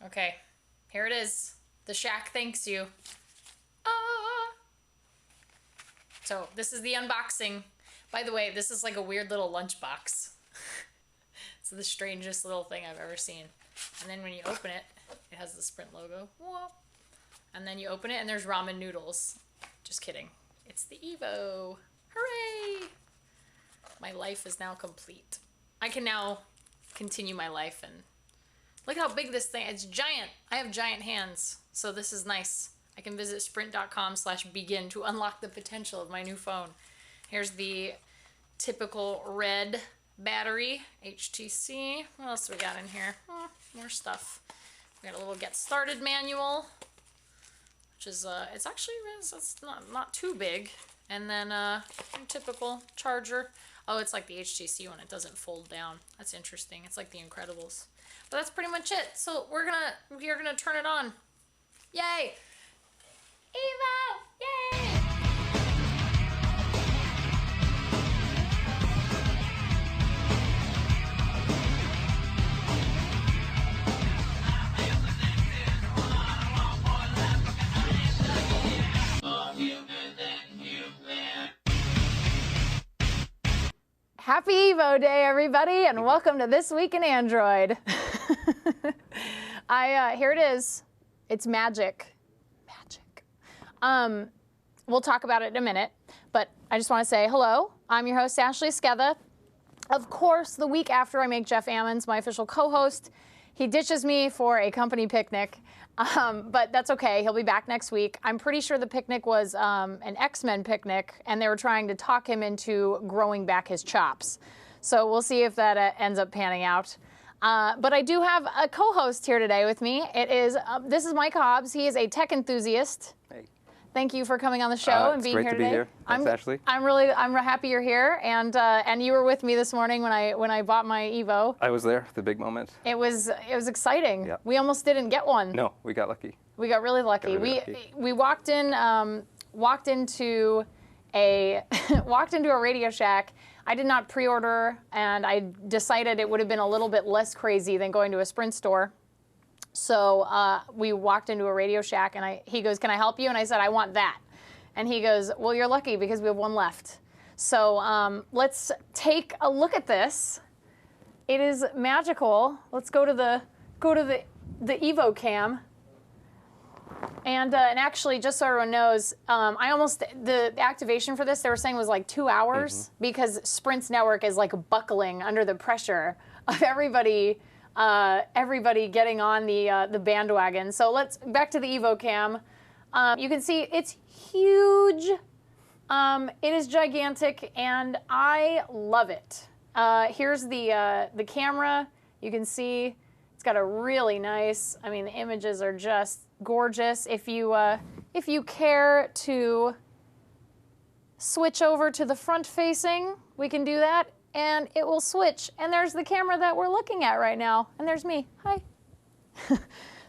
Okay, here it is. The shack thanks you. Ah! So this is the unboxing. By the way, this is like a weird little lunchbox. It's the strangest little thing I've ever seen. And then when you open it, it has the Sprint logo. Whoa. And then you open it and there's ramen noodles. Just kidding. It's the Evo. Hooray! My life is now complete. I can now continue my life and look how big this thing is. It's giant. I have giant hands, so this is nice. I can visit sprint.com/begin to unlock the potential of my new phone. Here's the typical red battery, HTC. What else we got in here? More stuff. We got a little get started manual, which is, it's actually, it's not too big. And then typical charger. Oh, it's like the HTC one. It doesn't fold down. That's interesting. It's like the Incredibles. But that's pretty much it. So we are gonna turn it on. Yay! Evo! Yay! Happy Evo Day, everybody, and welcome to This Week in Android. Here it is. It's magic. Magic. We'll talk about it in a minute, but I just want to say hello. I'm your host, Ashley Sketha. Of course, the week after I make Jeff Ammons my official co-host, he ditches me for a company picnic, but that's okay. He'll be back next week. I'm pretty sure the picnic was an X-Men picnic, and they were trying to talk him into growing back his chops. So we'll see if that ends up panning out. But I do have a co-host here today with me. This is Mike Hobbs. He is a tech enthusiast. Hey. Thank you for coming on the show and being here today. It's great to be here. Thanks, Ashley. I'm happy you're here, and you were with me this morning when I bought my Evo. I was there, the big moment. It was exciting. Yeah. We almost didn't get one. No, we got lucky. We got really lucky. We walked into a Radio Shack. I did not pre-order, and I decided it would have been a little bit less crazy than going to a Sprint store. So we walked into a Radio Shack, and he goes, "Can I help you?" And I said, "I want that." And he goes, "Well, you're lucky because we have one left." So let's take a look at this. It is magical. Let's go to the Evo cam. And actually, just so everyone knows, the activation for this, they were saying was like 2 hours because Sprint's network is like buckling under the pressure of everybody getting on the bandwagon. So back to the Evo cam. You can see it's huge. It is gigantic, and I love it. Here's the camera. You can see it's got a really nice. I mean, the images are just gorgeous. If you care to switch over to the front facing, we can do that. And it will switch. And there's the camera that we're looking at right now. And there's me. Hi.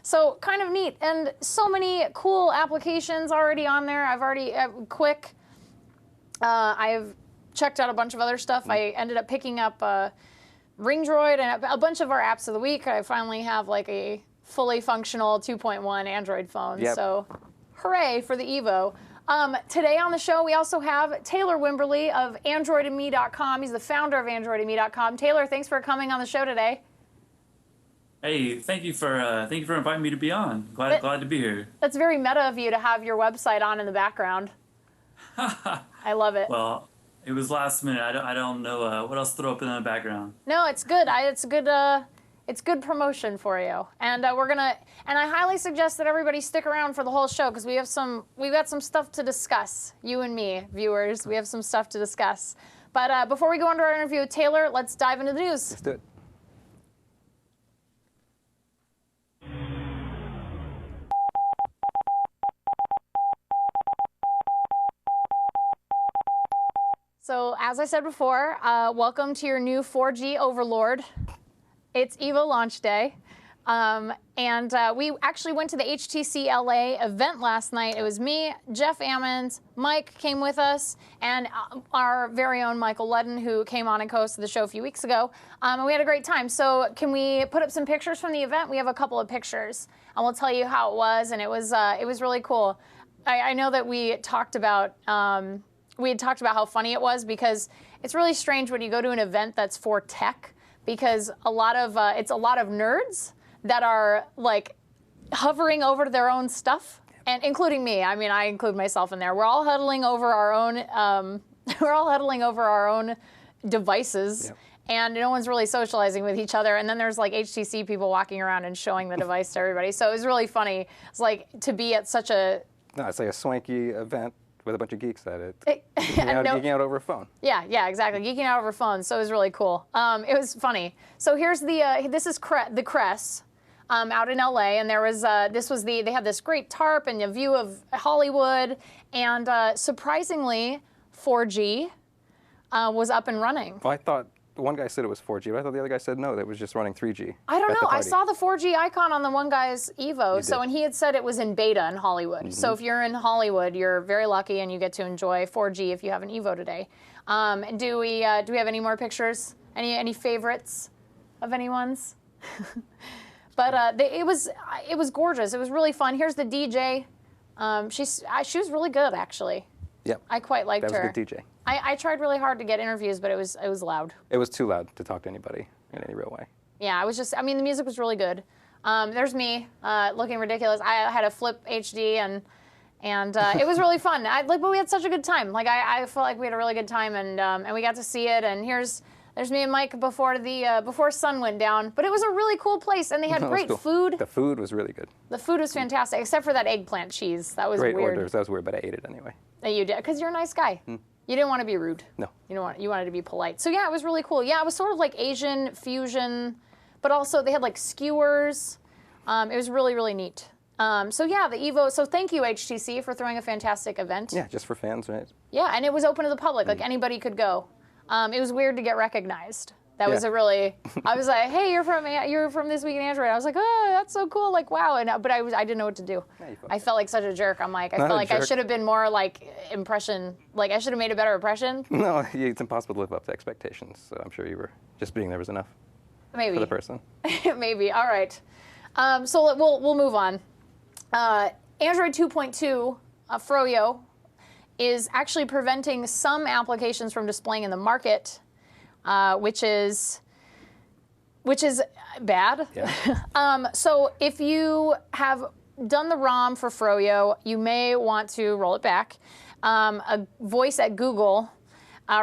So kind of neat. And so many cool applications already on there. I've checked out a bunch of other stuff. I ended up picking up Ring Droid and a bunch of our apps of the week. I finally have like a fully functional 2.1 Android phone. Yep. So hooray for the Evo. Today on the show, we also have Taylor Wimberly of AndroidandMe.com. He's the founder of AndroidandMe.com. Taylor, thanks for coming on the show today. Hey, thank you for inviting me to be on. Glad to be here. That's very meta of you to have your website on in the background. I love it. Well, it was last minute. I don't know what else to throw up in the background. No, it's good. It's good promotion for you, and I highly suggest that everybody stick around for the whole show because we've got some stuff to discuss. You and me, viewers, we have some stuff to discuss. But before we go into our interview with Taylor, let's dive into the news. Let's do it. So, as I said before, welcome to your new 4G overlord. It's Evo launch day, and And we actually went to the HTC LA event last night. It was me, Jeff Ammons, Mike came with us, and our very own Michael Ludden, who came on and co-hosted the show a few weeks ago. And we had a great time. So can we put up some pictures from the event? We have a couple of pictures, and we'll tell you how it was. And it was really cool. I know that we had talked about how funny it was, because it's really strange when you go to an event that's for tech, because it's a lot of nerds that are like hovering over their own stuff, and including me. I mean, I include myself in there. We're all huddling over our own devices. Yep. And no one's really socializing with each other. And then there's like HTC people walking around and showing the device to everybody. So it was really funny. It's like to be at such a... No, it's like a swanky event with a bunch of geeks at it. Geeking out over a phone. Yeah, exactly. Geeking out over phones. So it was really cool. It was funny. So here's this is the Cress. Out in LA, and there was they had this great tarp and a view of Hollywood, and surprisingly, 4G was up and running. Well, I thought one guy said it was 4G, but I thought the other guy said no, that was just running 3G. I don't know. I saw the 4G icon on the one guy's Evo, and he had said it was in beta in Hollywood. Mm-hmm. So if you're in Hollywood, you're very lucky, and you get to enjoy 4G if you have an Evo today. Do we have any more pictures? Any favorites of anyone's? But it was gorgeous. It was really fun. Here's the DJ. She was really good, actually. Yep. I quite liked her. That was a good DJ. I tried really hard to get interviews, but it was loud. It was too loud to talk to anybody in any real way. Yeah, the music was really good. There's me looking ridiculous. I had a flip HD, and it was really fun. But we had such a good time. I felt like we had a really good time, and we got to see it. And there's me and Mike before sun went down. But it was a really cool place, and they had great food. The food was really good. The food was fantastic, except for that eggplant cheese. That was great weird. Orders. That was weird, but I ate it anyway. You did, because you're a nice guy. You didn't want to be rude. No. You wanted to be polite. So yeah, it was really cool. Yeah, it was sort of like Asian fusion, but also they had like skewers. It was really, really neat. So yeah, the Evo. So thank you, HTC, for throwing a fantastic event. Yeah, just for fans, right? Yeah, and it was open to the public. Like anybody could go. It was weird to get recognized. That was a really. I was like, hey, you're from This Week in Android. I was like, oh, that's so cool. Like, wow. But I didn't know what to do. Yeah, I felt like such a jerk. I'm like, I felt like I should have been more like impression. Like I should have made a better impression. No, it's impossible to live up to expectations. So I'm sure you were just being there was enough. Maybe for the person. Maybe. All right. So we'll move on. Android 2.2 Froyo is actually preventing some applications from displaying in the market. Which is bad. Yeah. So if you have done the ROM for Froyo, you may want to roll it back. A voice at Google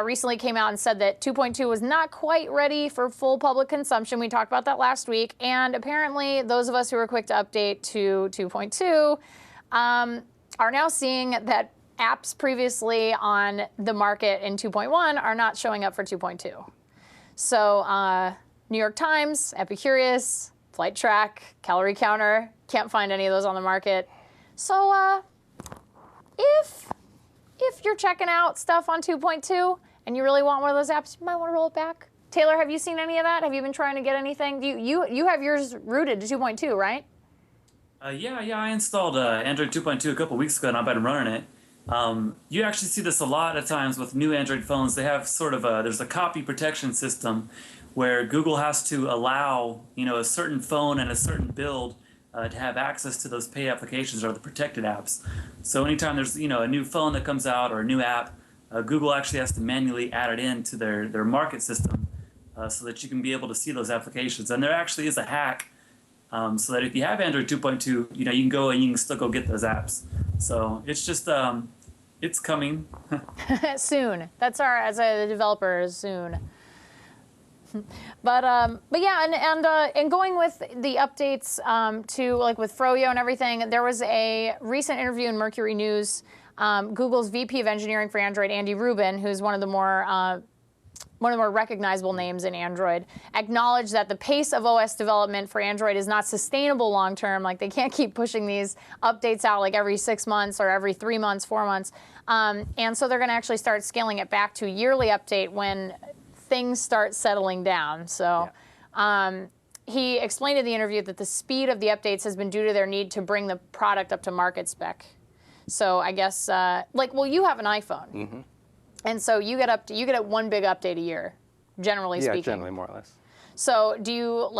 recently came out and said that 2.2 was not quite ready for full public consumption. We talked about that last week. And apparently those of us who were quick to update to 2.2 are now seeing that apps previously on the market in 2.1 are not showing up for 2.2. So New York Times, Epicurious, Flight Track, Calorie Counter, can't find any of those on the market. So if you're checking out stuff on 2.2 and you really want one of those apps, you might want to roll it back. Taylor, have you seen any of that? Have you been trying to get anything? You have yours rooted to 2.2, right? Yeah, I installed Android 2.2 a couple weeks ago, and I've been running it. You actually see this a lot of times with new Android phones. They have sort of there's a copy protection system where Google has to allow, a certain phone and a certain build to have access to those paid applications or the protected apps. So anytime there's, a new phone that comes out or a new app, Google actually has to manually add it into their market system so that you can be able to see those applications. And there actually is a hack so that if you have Android 2.2, you can go and you can still go get those apps. So it's just, it's coming. Soon. That's as a developer, soon. But yeah, and going with the updates to like with Froyo and everything, there was a recent interview in Mercury News. Google's VP of Engineering for Android, Andy Rubin, who's one of the more recognizable names in Android, acknowledged that the pace of OS development for Android is not sustainable long term. Like they can't keep pushing these updates out like every 6 months or every 3 months, 4 months. And so they're going to actually start scaling it back to a yearly update when things start settling down. So he explained in the interview that the speed of the updates has been due to their need to bring the product up to market spec. So I guess, well, you have an iPhone. Mm-hmm. And so you get one big update a year, generally speaking. Yeah, generally, more or less. So do you,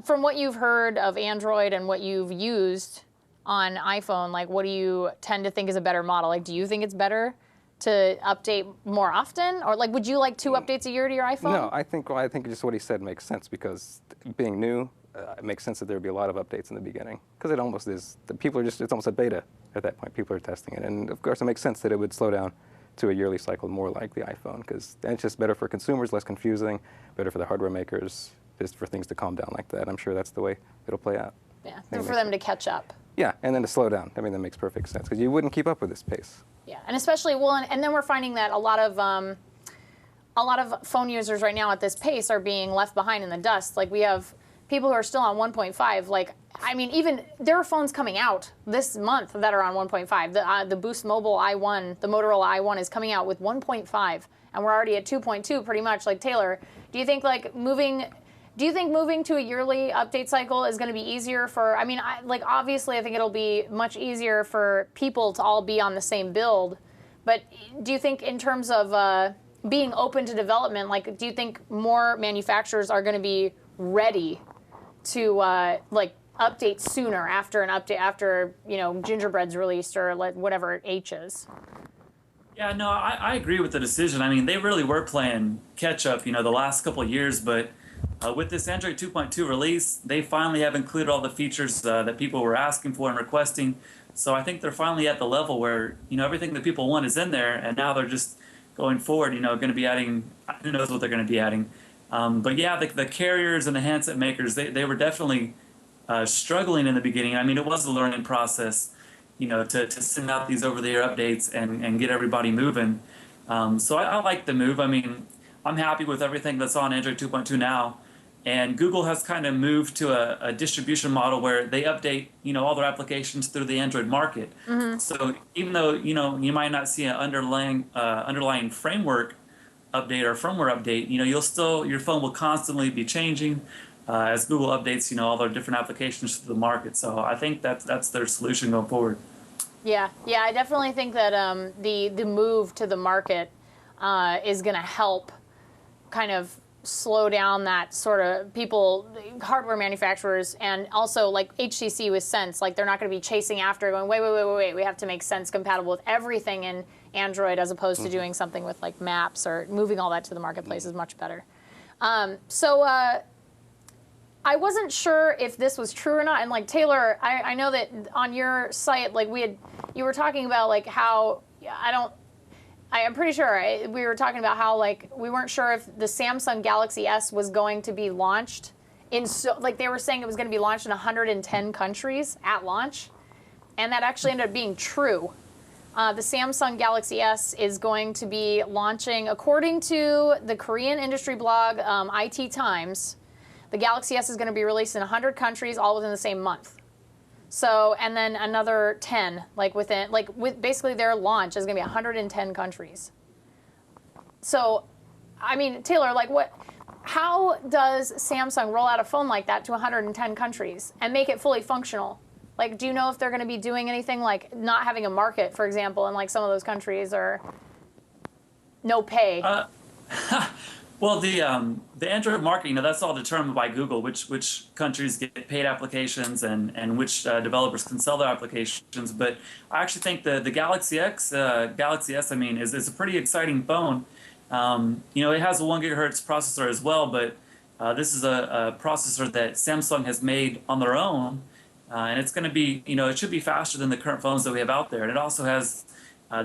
from what you've heard of Android and what you've used on iPhone, what do you tend to think is a better model? Do you think it's better to update more often? Or, would you like 2 updates a year to your iPhone? No, I think just what he said makes sense, because being new, it makes sense that there would be a lot of updates in the beginning, because it almost is. It's almost a beta at that point. People are testing it. And, of course, it makes sense that it would slow down to a yearly cycle more like the iPhone, because then it's just better for consumers, less confusing, better for the hardware makers, just for things to calm down like that. I'm sure that's the way it'll play out. Yeah, for them to catch up. Yeah, and then to slow down. I mean, that makes perfect sense, because you wouldn't keep up with this pace. Yeah, and especially, and then we're finding that a lot of phone users right now at this pace are being left behind in the dust. We have people who are still on 1.5. Even there are phones coming out this month that are on 1.5. The Boost Mobile i1, the Motorola i1 is coming out with 1.5, and we're already at 2.2 pretty much. Taylor, do you think moving to a yearly update cycle is going to be easier for? Obviously, I think it'll be much easier for people to all be on the same build. But do you think, in terms of being open to development, do you think more manufacturers are going to be ready to update sooner after Gingerbread's released, or whatever H is? Yeah, no, I agree with the decision. They really were playing catch up, the last couple of years, but with this Android 2.2 release, they finally have included all the features that people were asking for and requesting. So I think they're finally at the level where, everything that people want is in there, and now they're just going forward, going to be adding, who knows what they're going to be adding. But yeah, the carriers and the handset makers, they were definitely struggling in the beginning. It was a learning process, to send out these over-the-air updates and get everybody moving. So I like the move. I'm happy with everything that's on Android 2.2 now. And Google has kind of moved to a distribution model where they update, all their applications through the Android market. Mm-hmm. So even though, you might not see an underlying framework update or firmware update, your phone will constantly be changing as Google updates, all their different applications to the market. So I think that's their solution going forward. Yeah, I definitely think that the move to the market is going to help kind of slow down that sort of hardware manufacturers, and also HTC with Sense. They're not going to be chasing after, going, wait, we have to make Sense compatible with everything in Android, as opposed to doing something with Maps, or moving all that to the marketplace is much better. I wasn't sure if this was true or not. And Taylor, I know that on your site, you were talking about how, I'm pretty sure we were talking about how we weren't sure if the Samsung Galaxy S was going to be launched they were saying it was going to be launched in 110 countries at launch, and that actually ended up being true. The Samsung Galaxy S is going to be launching, according to the Korean industry blog IT Times. The Galaxy S is going to be released in 100 countries, all within the same month. So, and then another 10, basically their launch is going to be 110 countries. So, Taylor, how does Samsung roll out a phone like that to 110 countries and make it fully functional? Do you know if they're going to be doing anything not having a market, for example, in some of those countries, or no pay? Well, the Android market, that's all determined by Google, which countries get paid applications and which developers can sell their applications. But I actually think the Galaxy S, is a pretty exciting phone. It has a 1 gigahertz processor as well, but this is a processor that Samsung has made on their own, and it's going to be, it should be faster than the current phones that we have out there. And it also has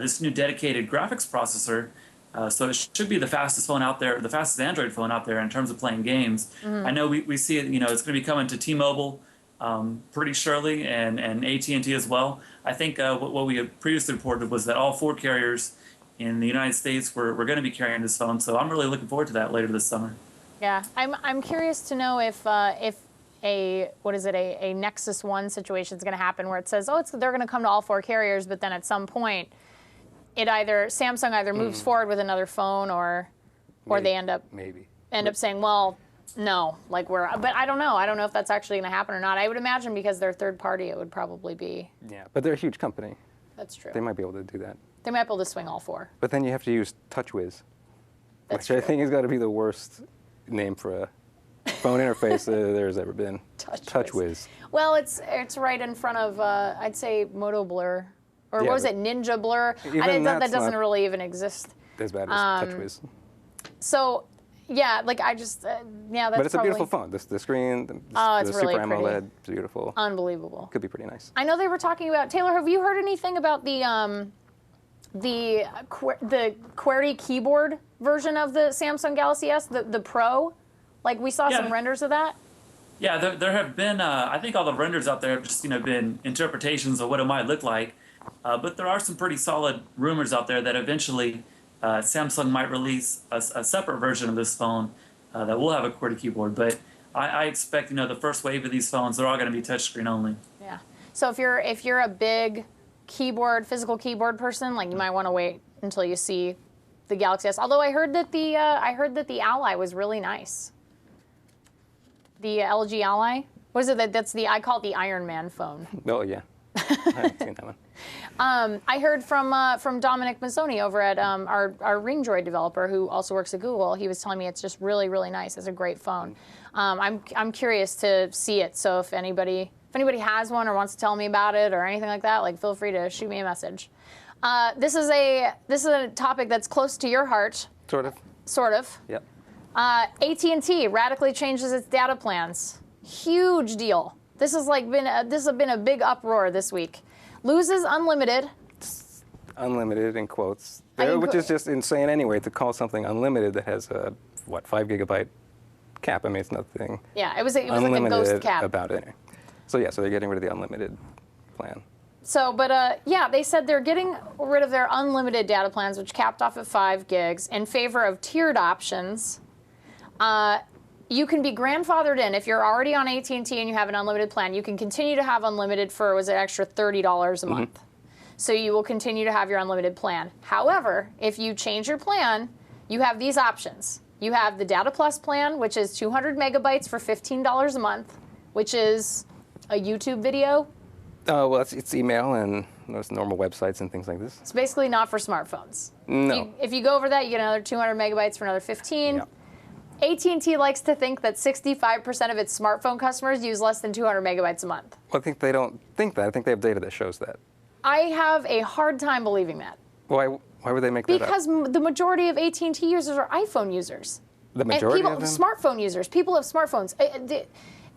this new dedicated graphics processor. So it should be the fastest phone out there, the fastest Android phone out there in terms of playing games. Mm-hmm. I know we see it, it's going to be coming to T-Mobile pretty surely, and AT&T as well. I think what we had previously reported was that all 4 carriers in the United States were going to be carrying this phone. So I'm really looking forward to that later this summer. Yeah, I'm curious to know if a Nexus 1 situation is going to happen, where it says, they're going to come to all 4 carriers, but then at some point, Samsung either moves forward with another phone, or they end up saying, well, No, like but I don't know. I don't know if that's actually going to happen or not. I would imagine because they're third party, it would probably be. Yeah, but they're a huge company. That's true. They might be able to do that. They might be able to swing all four. But then you have to use TouchWiz, That's which I true. think has got to be the worst name for a phone interface there's ever been. TouchWiz. Well, it's right in front of I'd say Moto Blur, or Yeah, what was but it, Ninja Blur? even That that's doesn't not- really even exist. As bad as TouchWiz. So, yeah, like I just yeah, that's But it's probably a beautiful phone. The screen, the it's Super really AMOLED, pretty. it's beautiful. unbelievable. Could be pretty nice. I know they were talking about Taylor. Have you heard anything about the QWERTY keyboard version of the Samsung Galaxy S, the Pro? Like we saw some renders of that. Yeah, there have been, I think all the renders out there have just, been interpretations of what it might look like. But there are some pretty solid rumors out there that eventually Samsung might release a separate version of this phone that will have a QWERTY keyboard. But I expect, the first wave of these phones, they're all going to be touchscreen only. Yeah. So if you're a big physical keyboard person, like you might want to wait until you see the Galaxy S. Although I heard that the Ally was really nice. The LG Ally. What is it? I call it the Iron Man phone. Oh, yeah. I haven't seen that one. I heard from Dominic Mazzoni over at our Ring Droid developer, who also works at Google. He was telling me it's just really, really nice. It's a great phone. I'm curious to see it. So if anybody has one or wants to tell me about it or anything like that, like feel free to shoot me a message. This is a topic that's close to your heart. Sort of. Sort of. Yep. AT&T radically changes its data plans. Huge deal. This has been a big uproar this week. Loses unlimited. Unlimited in quotes, which is just insane anyway to call something unlimited that has a 5 gigabyte cap. I mean, it's nothing. Yeah, it was like a ghost cap about it. So they're getting rid of the unlimited plan. So, but they said they're getting rid of their unlimited data plans, which capped off at 5 gigs, in favor of tiered options. You can be grandfathered in if you're already on AT&T and you have an unlimited plan. You can continue to have unlimited for an extra $30 a month. So you will continue to have your unlimited plan. However, if you change your plan, you have these options. You have the Data Plus plan, which is 200 megabytes for $15 a month, which is a YouTube video. Well, it's email and those normal websites and things like this. It's basically not for smartphones. No. If you go over that, you get another 200 megabytes for another 15. Yeah. AT&T likes to think that 65% of its smartphone customers use less than 200 megabytes a month. Well, I think they don't think that. I think they have data that shows that. I have a hard time believing that. Why would they make that up? Because the majority of AT&T users are iPhone users. The majority and of them? Smartphone users. People have smartphones.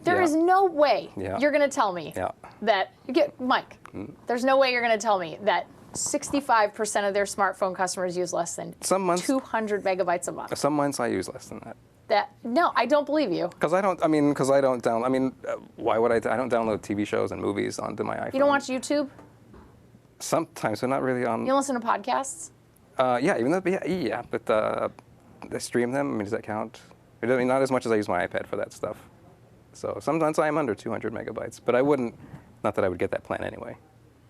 There is no way you're going to tell me that... Mike, there's no way you're going to tell me that 65% of their smartphone customers use less than 200 megabytes a month. Some months I use less than that. No, I don't believe you. Because I don't download. Why would I? I don't download TV shows and movies onto my iPhone. You don't watch YouTube? Sometimes, but not really on. You don't listen to podcasts? But I stream them. I mean, does that count? Not as much as I use my iPad for that stuff. So sometimes I am under 200 megabytes, but I wouldn't. Not that I would get that plan anyway.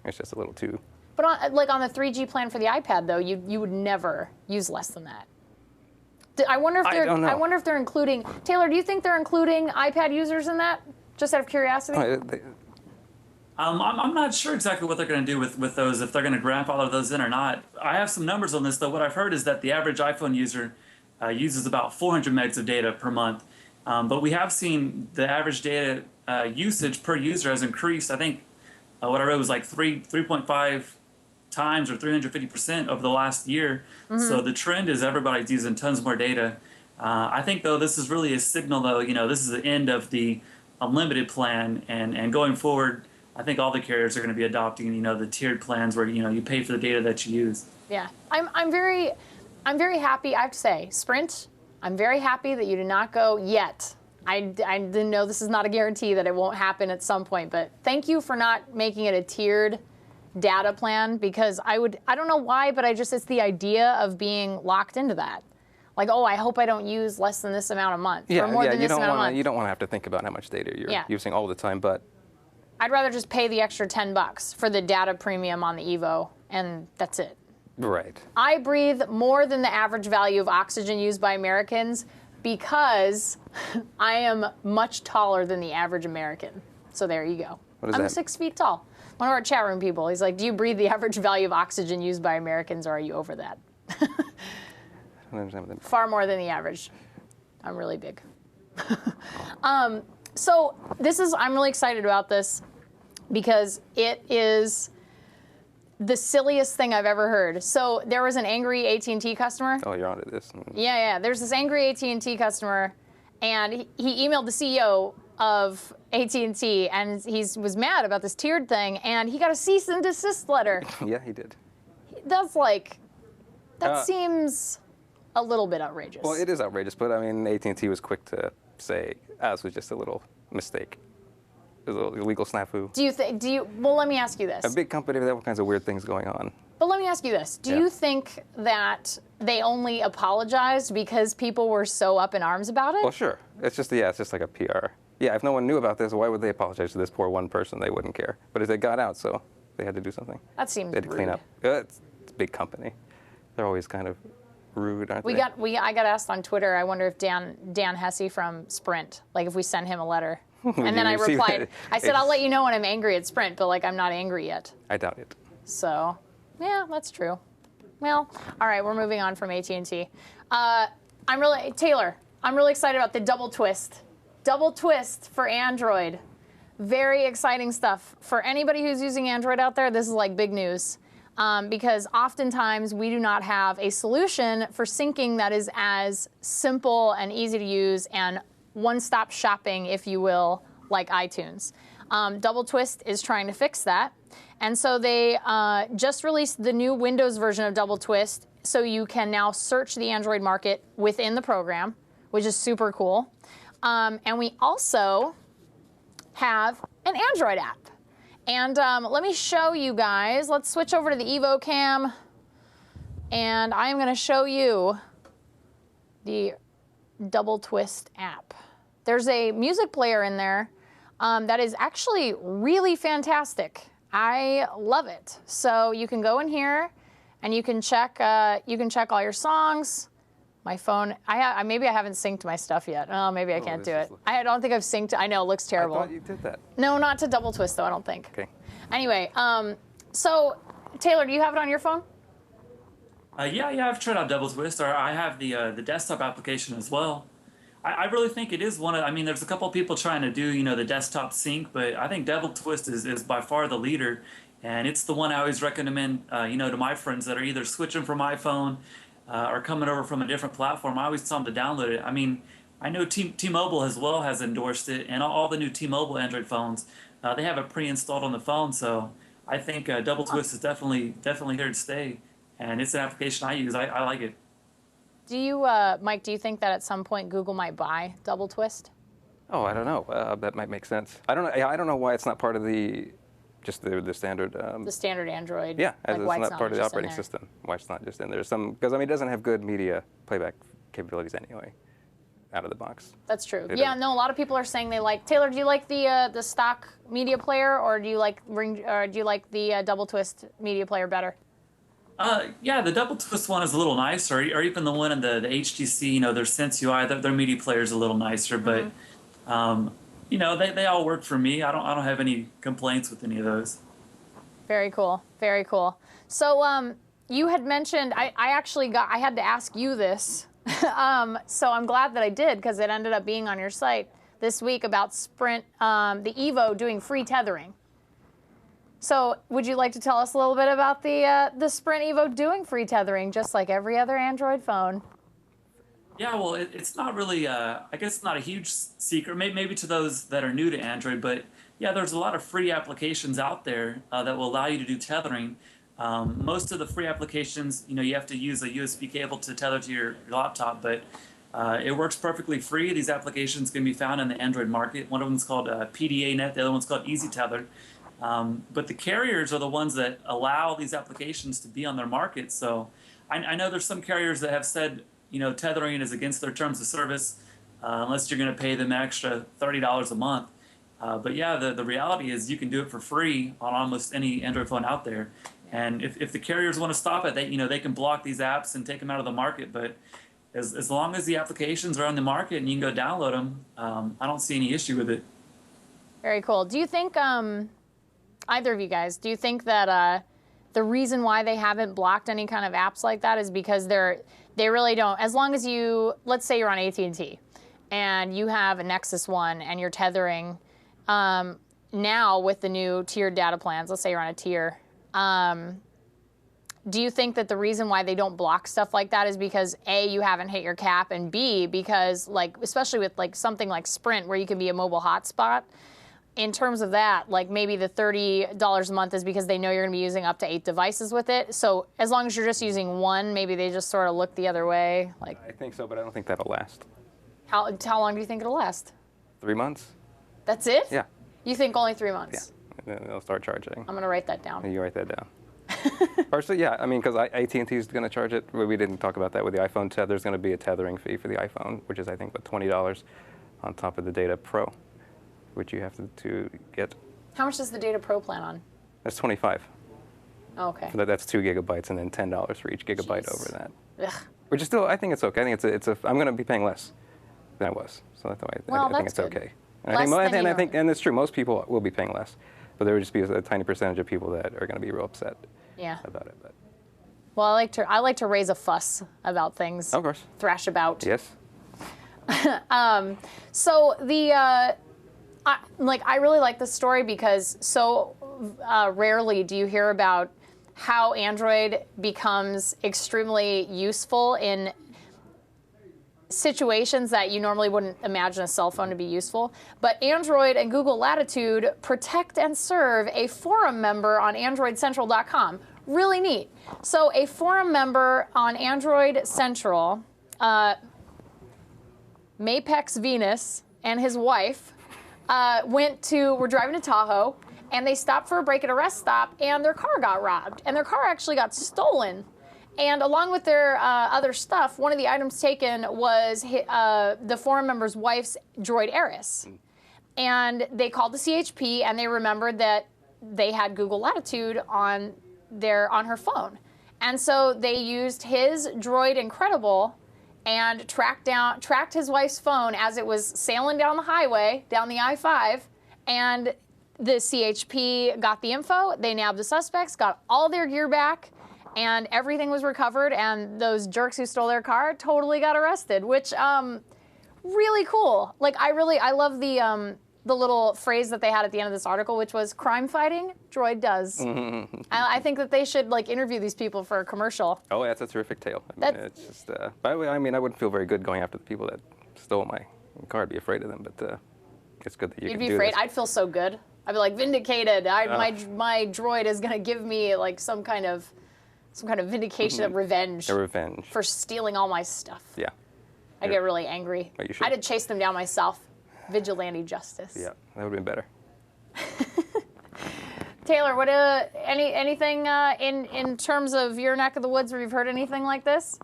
It's just a little too. But on the 3G plan for the iPad, though, you would never use less than that. I wonder if they're including. Taylor, do you think they're including iPad users in that? Just out of curiosity. I'm not sure exactly what they're going to do with those, if they're going to grandfather those in or not. I have some numbers on this, though. What I've heard is that the average iPhone user uses about 400 megs of data per month. But we have seen the average data usage per user has increased. I think what I read was like 3.5 times or 350% over the last year. So the trend is everybody's using tons more data. I think, though, this is really a signal, though, this is the end of the unlimited plan. And going forward, I think all the carriers are going to be adopting, the tiered plans where, you pay for the data that you use. Yeah. I'm very happy, I have to say. Sprint, I'm very happy that you did not go yet. I didn't know, this is not a guarantee that it won't happen at some point, but thank you for not making it a tiered data plan, because I don't know why, but it's the idea of being locked into that. Like, I hope I don't use less than this amount a month, or more than this amount a month. You don't want to have to think about how much data you're using all the time, but I'd rather just pay the extra $10 for the data premium on the Evo, and that's it. Right. I breathe more than the average value of oxygen used by Americans because I am much taller than the average American. So there you go. I'm 6 feet tall. One of our chat room people, he's like, do you breathe the average value of oxygen used by Americans, or are you over that? Far more than the average. I'm really big. So I'm really excited about this because it is the silliest thing I've ever heard. So there was an angry AT&T customer. Oh, you're onto this. Yeah. There's this angry AT&T customer, and he emailed the CEO of AT&T, and he was mad about this tiered thing, and he got a cease and desist letter. Yeah, he did. That seems a little bit outrageous. Well, it is outrageous, but I mean, AT&T was quick to say, this was just a little mistake. It was a little illegal snafu. Well, let me ask you this. A big company, they have all kinds of weird things going on. But let me ask you this. Do you think that they only apologized because people were so up in arms about it? Well, sure. It's just like a PR. Yeah, if no one knew about this, why would they apologize to this poor one person? They wouldn't care. But it got out, so they had to do something. That seems They had to clean rude. up. It's a big company. They're always kind of rude, aren't they? I got asked on Twitter, I wonder if Dan Hesse from Sprint, like if we send him a letter. And then I replied, I said, I'll let you know when I'm angry at Sprint, but like I'm not angry yet. I doubt it. So, yeah, that's true. Well, all right, we're moving on from AT&T. Taylor, I'm really excited about the double twist. Double twist for Android. Very exciting stuff. For anybody who's using Android out there, this is like big news. Because oftentimes we do not have a solution for syncing that is as simple and easy to use and one-stop shopping, if you will, like iTunes. Double Twist is trying to fix that. And so they just released the new Windows version of Double Twist, so you can now search the Android market within the program, which is super cool. And we also have an Android app. And let me show you guys. Let's switch over to the Evo Cam. And I'm going to show you the Double Twist app. There's a music player in there that is actually really fantastic. I love it. So you can go in here and you can check all your songs. My phone, maybe I haven't synced my stuff yet. Oh, maybe I can't do it. I don't think I've synced. I know, it looks terrible. I thought you did that. No, not to Double Twist, though, I don't think. Okay. Anyway, so, Taylor, do you have it on your phone? Yeah, I've tried out Double Twist, or I have the desktop application as well. I really think it is there's a couple of people trying to do, the desktop sync, but I think Double Twist is by far the leader, and it's the one I always recommend, to my friends that are either switching from iPhone or coming over from a different platform. I always tell them to download it. I know T-Mobile as well has endorsed it, and all the new T-Mobile Android phones, they have it pre-installed on the phone, so I think Double Twist is definitely here to stay, and it's an application I use. I like it. Do you, Mike, do you think that at some point Google might buy Double Twist? Oh, I don't know. That might make sense. I don't know why it's not part of the standard. The standard Android. Yeah, as like it's not part of the operating system. Why it's not just in there? Because it doesn't have good media playback capabilities anyway, out of the box. That's true. Yeah, no, a lot of people are saying they like. Taylor, do you like the stock media player, or do you like the Double Twist media player better? Yeah, the Double Twist one is a little nicer, or even the one in the HTC, their Sense UI, their media player is a little nicer, but they all work for me. I don't have any complaints with any of those. Very cool, very cool. So you had mentioned I had to ask you this, so I'm glad that I did, because it ended up being on your site this week about Sprint, the Evo doing free tethering. So would you like to tell us a little bit about the Sprint Evo doing free tethering, just like every other Android phone? Yeah, well, it's not really, I guess it's not a huge secret, maybe to those that are new to Android, but yeah, there's a lot of free applications out there that will allow you to do tethering. Most of the free applications, you have to use a USB cable to tether to your laptop, but it works perfectly free. These applications can be found in the Android market. One of them is called PDA-Net, the other one's called Easy Tether. But the carriers are the ones that allow these applications to be on their market. So I know there's some carriers that have said, tethering is against their terms of service unless you're going to pay them an extra $30 a month. But yeah, the reality is you can do it for free on almost any Android phone out there. And if the carriers want to stop it, they can block these apps and take them out of the market. But as long as the applications are on the market and you can go download them, I don't see any issue with it. Very cool. Do you think, either of you guys, do you think that the reason why they haven't blocked any kind of apps like that is because they really don't, as long as you, let's say you're on AT&T and you have a Nexus One and you're tethering, now with the new tiered data plans, let's say you're on a tier, do you think that the reason why they don't block stuff like that is because A, you haven't hit your cap, and B, because like, especially with like something like Sprint where you can be a mobile hotspot, in terms of that, like maybe the $30 a month is because they know you're going to be using up to 8 devices with it. So as long as you're just using one, maybe they just sort of look the other way. Like, I think so, but I don't think that'll last. how long do you think it'll last? 3 months? That's it? Yeah. You think only 3 months? Yeah. And then they'll start charging. I'm going to write that down. You write that down. Personally, yeah. I mean, because AT&T is going to charge it. We didn't talk about that with the iPhone. There's going to be a tethering fee for the iPhone, which is, I think, $20 on top of the Data Pro, which you have to get. How much does the Data Pro plan on? That's $25. Oh, okay. So that's 2 gigabytes and then $10 for each gigabyte Jeez. over that. Ugh. Which is still, I think it's okay. I think I'm going to be paying less than I was. So that's why Well, I think that's it's good. okay. And Less than I you think, and it's true, most people will be paying less. But there would just be a tiny percentage of people that are going to be real upset Yeah. about it. But. Well, I like to raise a fuss about things. Of course. Thrash about. Yes. So the I really like this story because so rarely do you hear about how Android becomes extremely useful in situations that you normally wouldn't imagine a cell phone to be useful. But Android and Google Latitude protect and serve a forum member on AndroidCentral.com. Really neat. So a forum member on Android Central, Mapex Venus and his wife were driving to Tahoe, and they stopped for a break at a rest stop, and their car got robbed, and their car actually got stolen. And along with their other stuff, one of the items taken was the forum member's wife's Droid Aris. And they called the CHP, and they remembered that they had Google Latitude on her phone. And so they used his Droid Incredible and tracked his wife's phone as it was sailing down the highway, down the I-5, and the CHP got the info, they nabbed the suspects, got all their gear back, and everything was recovered, and those jerks who stole their car totally got arrested, which, really cool. Like, I love the little phrase that they had at the end of this article, which was, crime fighting, Droid does. I think that they should, like, interview these people for a commercial. Oh, that's a terrific tale. I mean, it's just, by the way, I mean, I wouldn't feel very good going after the people that stole my car. I'd be afraid of them, but it's good that you can do this. You'd be afraid? I'd feel so good. I'd be like, vindicated. My droid is going to give me, like, some kind of vindication of revenge. A revenge. For stealing all my stuff. Yeah. I'd get really angry. Well, you should. I'd have chased them down myself. Vigilante justice. Yeah, that would have been better. Taylor, what anything in terms of your neck of the woods where you've heard anything like this?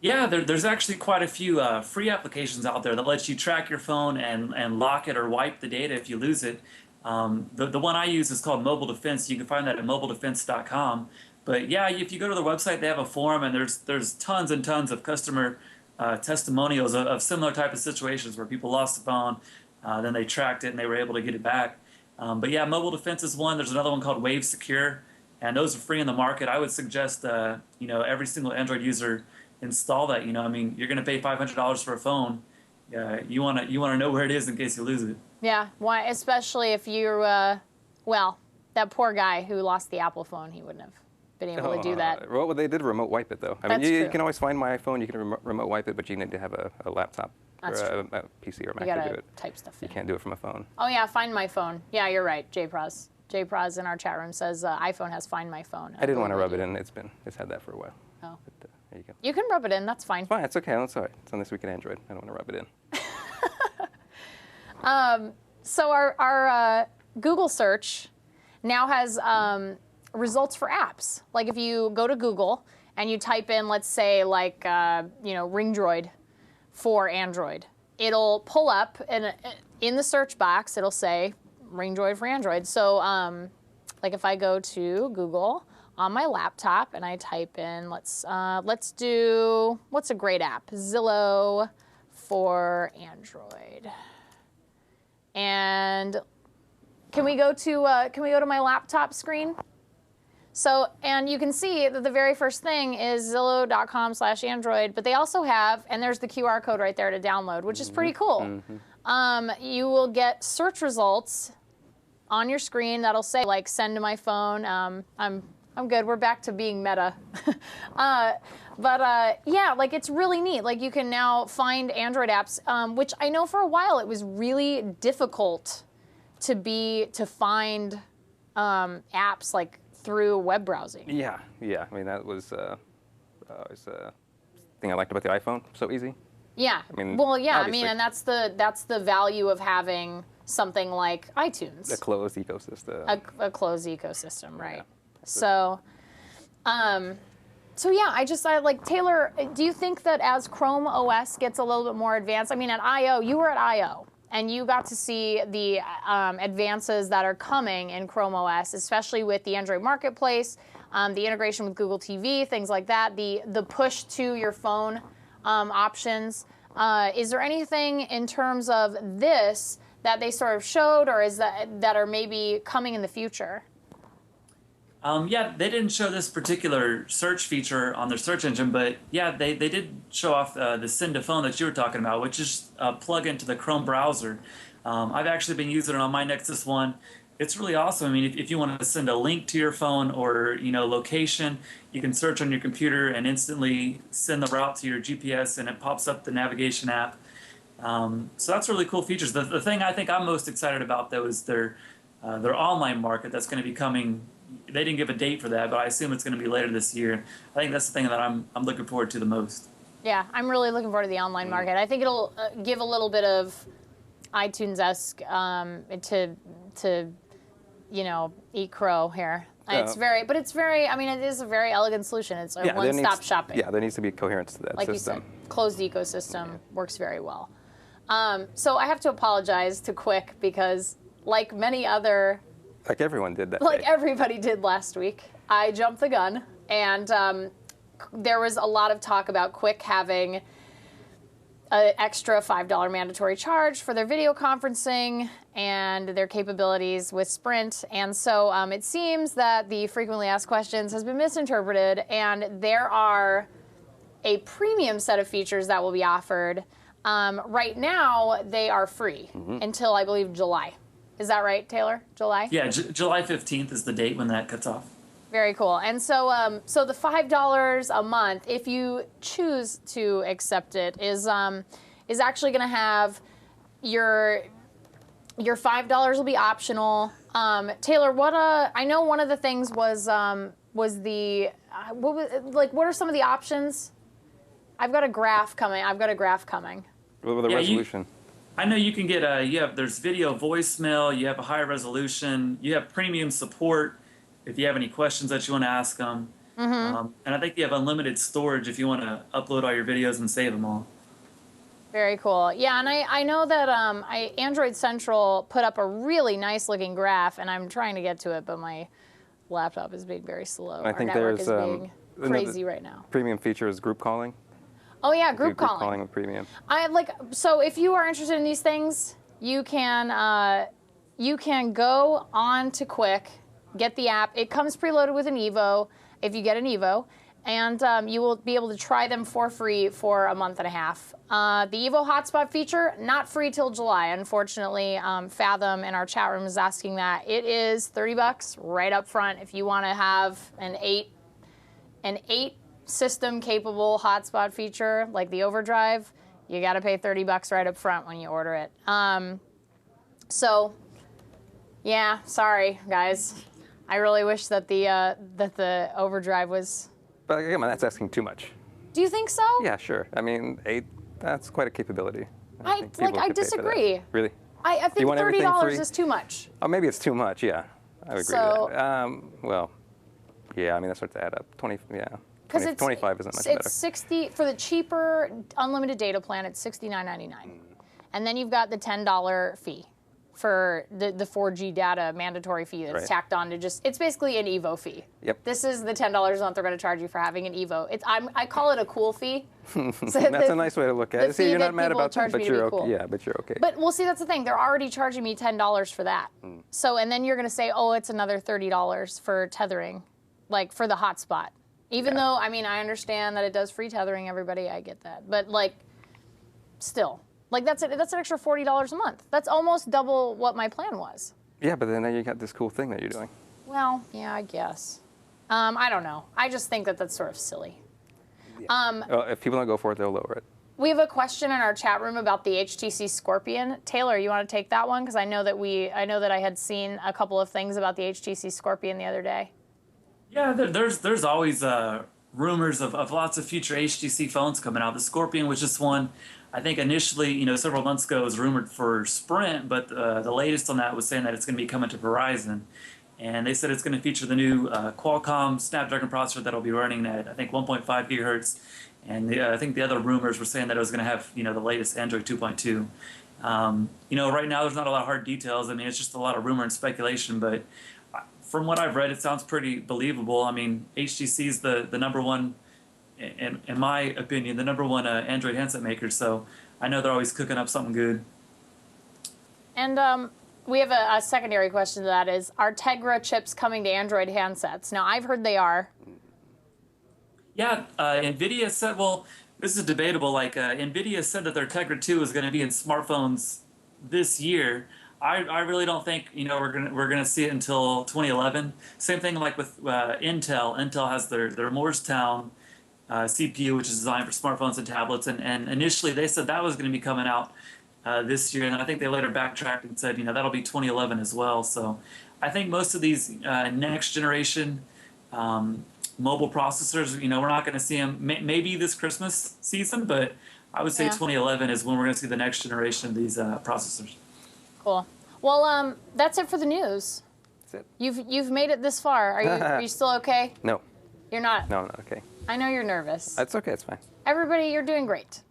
Yeah, there's actually quite a few free applications out there that lets you track your phone and lock it or wipe the data if you lose it. The one I use is called Mobile Defense. You can find that at mobiledefense.com. But yeah, if you go to their website, they have a forum, and there's tons and tons of customer testimonials of similar type of situations where people lost the phone, then they tracked it and they were able to get it back. But yeah, Mobile Defense is one. There's another one called Wave Secure, and those are free in the market. I would suggest every single Android user install that. I mean, you're going to pay $500 for a phone. You want to know where it is in case you lose it. Yeah, why? Especially if you're that poor guy who lost the Apple phone, he wouldn't have been able to do that. Well, they did remote wipe it, though. I mean, you can always find my iPhone. You can remote wipe it, but you need to have a laptop or a PC or a Mac to do it. Type stuff in. You can't do it from a phone. Oh, yeah, Find My Phone. Yeah, you're right, JProz. JProz in our chat room says iPhone has Find My Phone. I didn't want to rub it in. It's had that for a while. Oh. But, there you go. You can rub it in. That's fine. It's fine. It's okay. That's all right. It's on This Week in Android. I don't want to rub it in. So our Google search now has results for apps. Like if you go to Google and you type in, let's say, like Ring Droid for Android, it'll pull up in the search box. It'll say Ring Droid for Android. So like if I go to Google on my laptop and I type in, let's do, what's a great app? Zillow for Android. And can we go to my laptop screen? So, and you can see that the very first thing is Zillow.com/Android, but they also have, and there's the QR code right there to download, which is pretty cool. You will get search results on your screen that'll say like send to my phone. I'm good. We're back to being meta. Yeah, like it's really neat. Like you can now find Android apps, which I know for a while it was really difficult to find apps like through web browsing. Yeah. I mean, that was always a thing I liked about the iPhone. So easy. Yeah. I mean, well, yeah. obviously. I mean, and that's the value of having something like iTunes. A closed ecosystem. A closed ecosystem, right? Yeah. So, I like Taylor. Do you think that as Chrome OS gets a little bit more advanced? I mean, at I/O, you were at I/O. And you got to see the advances that are coming in Chrome OS, especially with the Android Marketplace, the integration with Google TV, things like that, the push to your phone options. Is there anything in terms of this that they sort of showed, or is that are maybe coming in the future? Yeah, they didn't show this particular search feature on their search engine, but yeah, they did show off the send to phone that you were talking about, which is a plug into the Chrome browser. I've actually been using it on my Nexus One. It's really awesome. I mean, if you want to send a link to your phone or location, you can search on your computer and instantly send the route to your GPS, and it pops up the navigation app. So that's really cool features. The thing I think I'm most excited about though is their online market that's going to be coming. They didn't give a date for that, but I assume it's going to be later this year. I think that's the thing that I'm looking forward to the most. Yeah, I'm really looking forward to the online market. I think it'll give a little bit of iTunes-esque to eat crow here. It's very. I mean, it is a very elegant solution. It's a one-stop shopping. Yeah, there needs to be coherence to that like system. You said, closed ecosystem works very well. So I have to apologize to Quick because, like many other. Like everyone did that Like day. everybody did last week. I jumped the gun, and there was a lot of talk about Quick having an extra $5 mandatory charge for their video conferencing and their capabilities with Sprint. And so it seems that the frequently asked questions has been misinterpreted, and there are a premium set of features that will be offered. Right now, they are free until, I believe, July. Is that right, Taylor? July? Yeah, July 15th is the date when that cuts off. Very cool. And so so the $5 a month, if you choose to accept it, is actually going to have your $5 will be optional. Taylor, I know one of the things was the what are some of the options? I've got a graph coming. What about the resolution? I know you can get there's video voicemail, you have a higher resolution, you have premium support if you have any questions that you want to ask them. And I think you have unlimited storage if you want to upload all your videos and save them all. Very cool. Yeah, and I know that Android Central put up a really nice looking graph, and I'm trying to get to it, but my laptop is being very slow. I think Our network there's is being crazy right now. Premium feature is group calling. Oh yeah, group calling. Group calling with premium. So if you are interested in these things, you can go on to Quick, get the app. It comes preloaded with an Evo if you get an Evo, and you will be able to try them for free for a month and a half. The Evo hotspot feature, not free till July, unfortunately. Fathom in our chat room is asking that. It is $30 right up front if you want to have an 8 system capable hotspot feature like the overdrive. You got to pay $30 right up front when you order it. So yeah, sorry guys. I really wish that the overdrive was. But again, that's asking too much. Do you think so? Yeah, sure. I mean, 8, that's quite a capability. I disagree. Really? I think $30 is too much. Oh, maybe it's too much. Yeah, I would agree with that. Well, yeah. I mean, that starts to add up. 25 isn't much better. It's 60 for the cheaper unlimited data plan. It's $69.99, and then you've got the $10 fee for the 4G data mandatory fee that's tacked on to just, it's basically an Evo fee. Yep. This is the $10 a month they're going to charge you for having an Evo. I call it a cool fee. So that's a nice way to look at it. See, you're not mad about that, but you're okay. Cool. Yeah, but you're okay. But well, see, that's the thing. They're already charging me $10 for that. So, and then you're going to say, oh, it's another $30 for tethering, like for the hotspot. Even though, I mean, I understand that it does free tethering, everybody. I get that. But like, still. Like, that's an extra $40 a month. That's almost double what my plan was. Yeah, but then you got this cool thing that you're doing. Well, yeah, I guess. I don't know. I just think that that's sort of silly. Yeah. Well, if people don't go for it, they'll lower it. We have a question in our chat room about the HTC Scorpion. Taylor, you want to take that one? Because I know that I had seen a couple of things about the HTC Scorpion the other day. Yeah, there's always rumors of lots of future HTC phones coming out. The Scorpion was just one. I think initially, several months ago, it was rumored for Sprint, but the latest on that was saying that it's going to be coming to Verizon. And they said it's going to feature the new Qualcomm Snapdragon processor that'll be running at, I think, 1.5 gigahertz. And I think the other rumors were saying that it was going to have, the latest Android 2.2. Right now there's not a lot of hard details. I mean, it's just a lot of rumor and speculation. But from what I've read, it sounds pretty believable. I mean, HTC is the number one, in my opinion, the number one Android handset maker. So I know they're always cooking up something good. And we have a secondary question to that is, are Tegra chips coming to Android handsets? Now, I've heard they are. Yeah, NVIDIA said, well, this is debatable. Like, NVIDIA said that their Tegra 2 is going to be in smartphones this year. I really don't think, we're gonna see it until 2011. Same thing like with Intel. Intel has their Moorestown CPU, which is designed for smartphones and tablets. And initially they said that was going to be coming out this year. And I think they later backtracked and said, that'll be 2011 as well. So I think most of these next generation mobile processors, we're not going to see them maybe this Christmas season, but I would say 2011 is when we're going to see the next generation of these processors. Cool. Well, that's it for the news. That's it. You've made it this far. Are you still okay? No. You're not? No, I'm not okay. I know you're nervous. It's okay. It's fine. Everybody, you're doing great.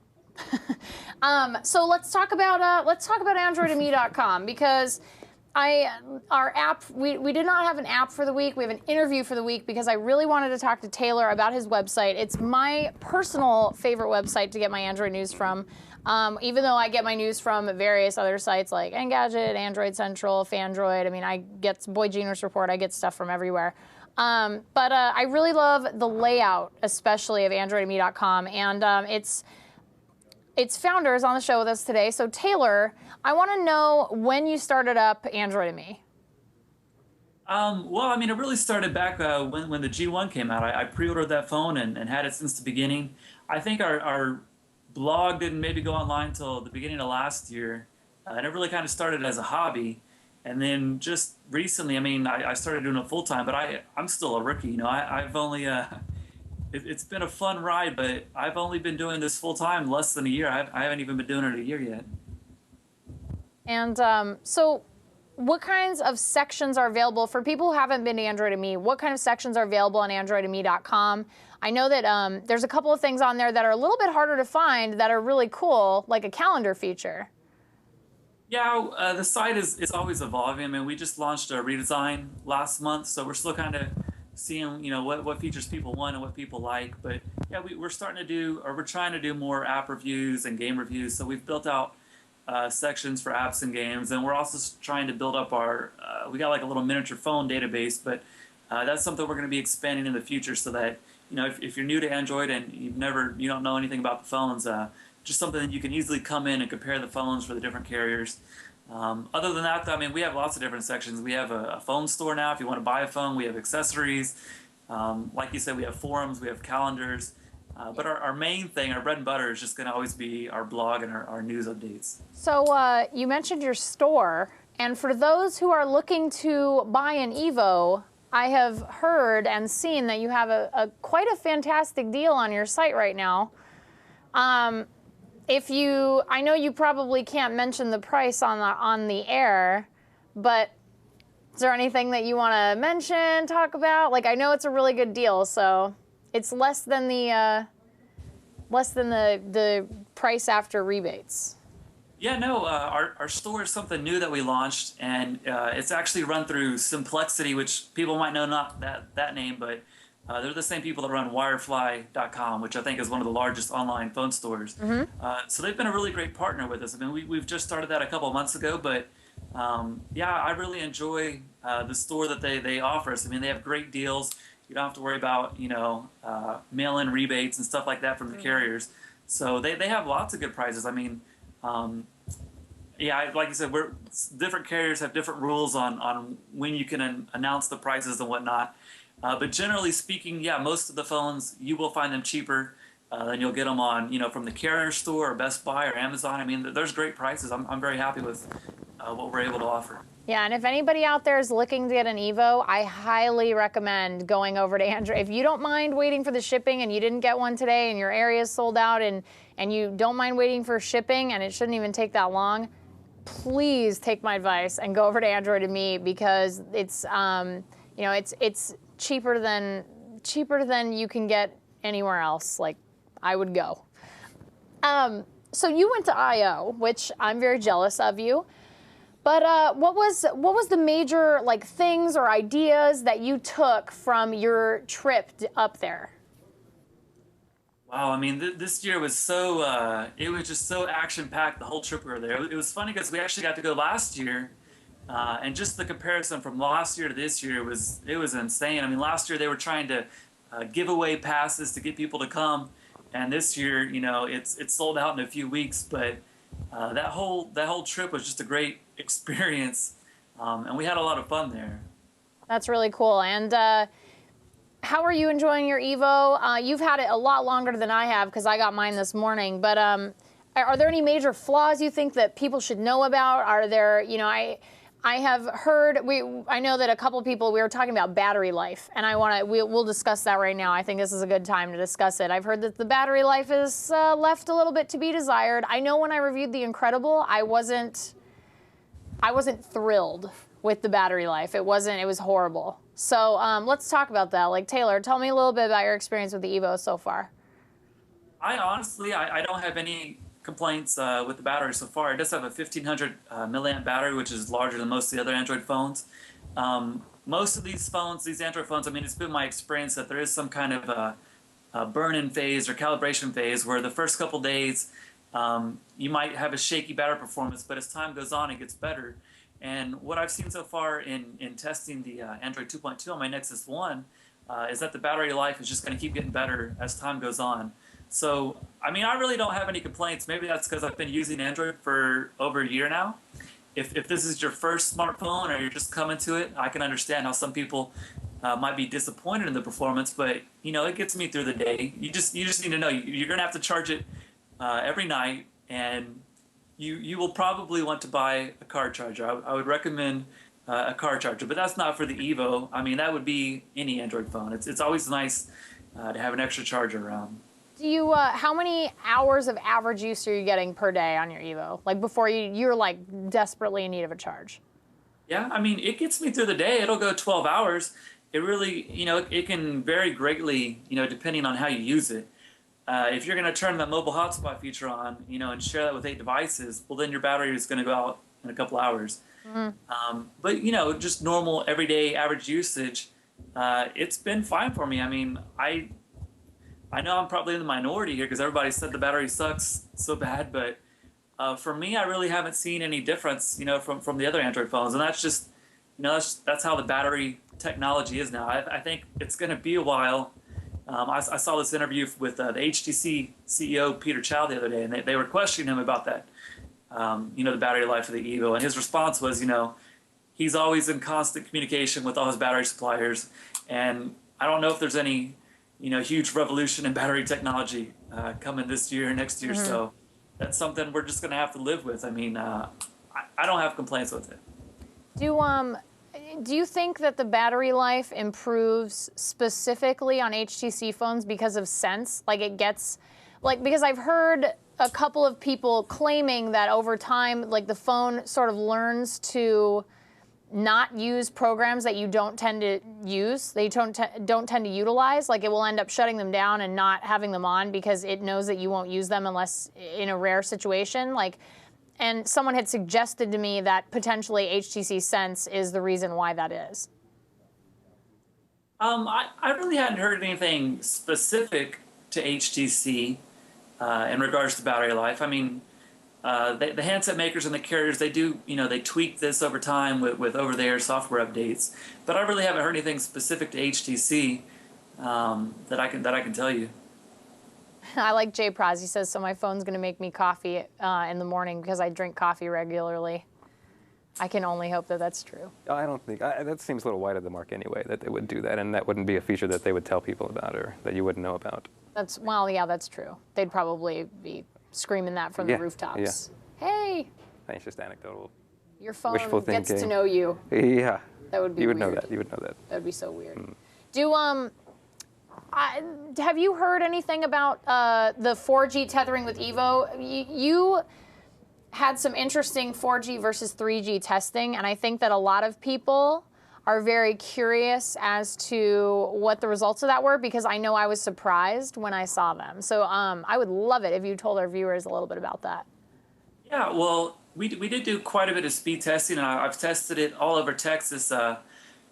So let's talk about AndroidandMe.com, because our app, we did not have an app for the week. We have an interview for the week because I really wanted to talk to Taylor about his website. It's my personal favorite website to get my Android news from. Even though I get my news from various other sites like Engadget, Android Central, Fandroid. I mean, I get Boy Genius Report. I get stuff from everywhere. But I really love the layout, especially of AndroidandMe.com, and its founder is on the show with us today. So Taylor, I want to know when you started up Android and Me. Well, I mean, it really started back when the G1 came out. I pre-ordered that phone and had it since the beginning. I think our blog didn't maybe go online until the beginning of last year, and it really kind of started as a hobby. And then just recently, I mean, I started doing it full time, but I'm still a rookie. I've only it's been a fun ride, but I've only been doing this full time less than a year. I haven't even been doing it a year yet. And so, what kinds of sections are available for people who haven't been to Android and Me? What kind of sections are available on AndroidandMe.com? I know that there's a couple of things on there that are a little bit harder to find that are really cool, like a calendar feature. Yeah, the site is always evolving. I mean, we just launched a redesign last month, so we're still kind of seeing, what features people want and what people like. But yeah, we're trying to do more app reviews and game reviews. So we've built out sections for apps and games, and we're also trying to build up we got like a little miniature phone database, but that's something we're going to be expanding in the future, so that if you're new to Android and you don't know anything about the phones, just something that you can easily come in and compare the phones for the different carriers. Other than that, though, I mean, we have lots of different sections. We have a phone store now. If you want to buy a phone, we have accessories. Like you said, we have forums, we have calendars. But our main thing, our bread and butter, is just going to always be our blog and our news updates. So you mentioned your store. And for those who are looking to buy an Evo, I have heard and seen that you have quite a fantastic deal on your site right now. I know you probably can't mention the price on the air, but is there anything that you want to mention, talk about? Like, I know it's a really good deal, so it's less than the price after rebates. Yeah, no, our store is something new that we launched, and it's actually run through Simplexity, which people might know not that name, but they're the same people that run Wirefly.com, which I think is one of the largest online phone stores. So they've been a really great partner with us. I mean, we've just started that a couple of months ago, but yeah, I really enjoy the store that they offer us. I mean, they have great deals. You don't have to worry about, mail-in rebates and stuff like that from the carriers. So they have lots of good prices. I mean, yeah, like you said, different carriers have different rules on when you can announce the prices and whatnot. But generally speaking, yeah, most of the phones, you will find them cheaper than you'll get them on, from the carrier store or Best Buy or Amazon. I mean, there's great prices. I'm very happy with what we're able to offer. Yeah, and if anybody out there is looking to get an Evo, I highly recommend going over to Android. If you don't mind waiting for the shipping and you didn't get one today and your area is sold out and you don't mind waiting for shipping and it shouldn't even take that long, please take my advice and go over to Android and Me, because it's it's cheaper than you can get anywhere else. Like, I would go. So you went to I/O, which I'm very jealous of you. But what was the major things or ideas that you took from your trip up there? Wow, I mean, this year was it was just so action-packed the whole trip we were there. It was funny because we actually got to go last year, and just the comparison from last year to this year was insane. I mean, last year they were trying to give away passes to get people to come, and this year, it's sold out in a few weeks. But that whole trip was just a great experience, and we had a lot of fun there. That's really cool. And how are you enjoying your Evo? You've had it a lot longer than I have because I got mine this morning. But are there any major flaws you think that people should know about? Are there, I have heard, I know that a couple people, we were talking about battery life, and we'll discuss that right now. I think this is a good time to discuss it. I've heard that the battery life is left a little bit to be desired. I know when I reviewed the Incredible, I wasn't thrilled with the battery life. It was horrible. So let's talk about that. Taylor, tell me a little bit about your experience with the Evo so far. I honestly don't have any complaints with the battery so far. It does have a 1500 milliamp battery, which is larger than most of the other Android phones. Most of these Android phones, I mean, it's been my experience that there is some kind of a burn-in phase or calibration phase where the first couple days you might have a shaky battery performance, but as time goes on, it gets better. And what I've seen so far in testing the Android 2.2 on my Nexus 1 is that the battery life is just going to keep getting better as time goes on. So, I mean, I really don't have any complaints. Maybe that's because I've been using Android for over a year now. If this is your first smartphone or you're just coming to it, I can understand how some people might be disappointed in the performance, but, it gets me through the day. You just need to know you're going to have to charge it every night, and you will probably want to buy a car charger. I would recommend a car charger, but that's not for the Evo. I mean, that would be any Android phone. It's always nice to have an extra charger around. Do you, how many hours of average use are you getting per day on your Evo? Before you're desperately in need of a charge? Yeah, I mean, it gets me through the day. It'll go 12 hours. It really, it can vary greatly, depending on how you use it. If you're going to turn that mobile hotspot feature on, and share that with 8 devices, well, then your battery is going to go out in a couple hours. Mm-hmm. But, just normal, everyday, average usage, it's been fine for me. I mean, I know I'm probably in the minority here because everybody said the battery sucks so bad, but for me, I really haven't seen any difference, from the other Android phones. And that's just, that's how the battery technology is now. I think it's going to be a while. I saw this interview with the HTC CEO, Peter Chow, the other day, and they were questioning him about that, the battery life of the Evo. And his response was, he's always in constant communication with all his battery suppliers. And I don't know if there's any, huge revolution in battery technology coming this year or next year. Mm-hmm. So that's something we're just going to have to live with. I mean, I don't have complaints with it. Do you think that the battery life improves specifically on HTC phones because of Sense? Because I've heard a couple of people claiming that over time, the phone sort of learns to not use programs that you don't tend to use, they don't tend to utilize. It will end up shutting them down and not having them on because it knows that you won't use them unless in a rare situation. and someone had suggested to me that potentially HTC Sense is the reason why that is. I really hadn't heard anything specific to HTC in regards to battery life. I mean, the handset makers and the carriers, they do, they tweak this over time with over-the-air software updates. But I really haven't heard anything specific to HTC that I can tell you. I like Jay Praz. He says, so my phone's going to make me coffee in the morning because I drink coffee regularly. I can only hope that that's true. I don't think, that seems a little wide of the mark anyway, that they would do that, and that wouldn't be a feature that they would tell people about or that you wouldn't know about. Well, yeah, that's true. They'd probably be screaming that from the rooftops. Yeah. Hey! It's just anecdotal. Your phone gets to know you. Yeah. That would be weird. Know that. You would know that. That would be so weird. Have you heard anything about the 4G tethering with Evo? You had some interesting 4G versus 3G testing, and I think that a lot of people are very curious as to what the results of that were, because I know I was surprised when I saw them. So I would love it if you told our viewers a little bit about that. Yeah, well, we did do quite a bit of speed testing, and I've tested it all over Texas.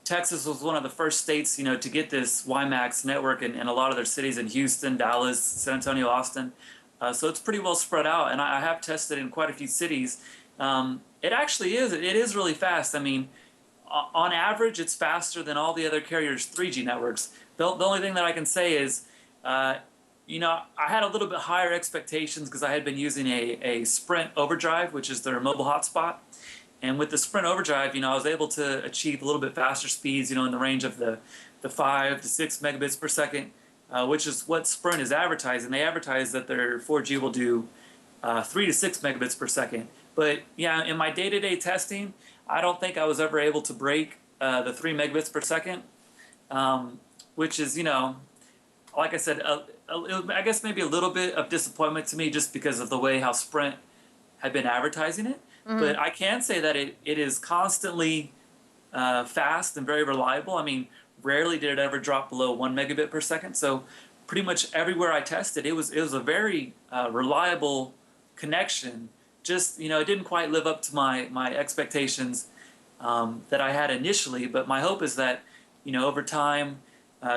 Texas was one of the first states, to get this WiMAX network in a lot of their cities in Houston, Dallas, San Antonio, Austin. So it's pretty well spread out, and I have tested in quite a few cities. It actually is. It is really fast. I mean, on average, it's faster than all the other carriers' 3G networks. The only thing that I can say is, I had a little bit higher expectations because I had been using a Sprint Overdrive, which is their mobile hotspot. And with the Sprint Overdrive, I was able to achieve a little bit faster speeds, in the range of the 5 to 6 megabits per second, which is what Sprint is advertising. They advertise that their 4G will do 3 to 6 megabits per second. But yeah, in my day-to-day testing, I don't think I was ever able to break the 3 megabits per second, which is, like I said, I guess maybe a little bit of disappointment to me just because of the way how Sprint had been advertising it. Mm-hmm. But I can say that it is constantly fast and very reliable. I mean, rarely did it ever drop below 1 megabit per second. So pretty much everywhere I tested, it was a very reliable connection. Just, it didn't quite live up to my expectations that I had initially. But my hope is that, over time,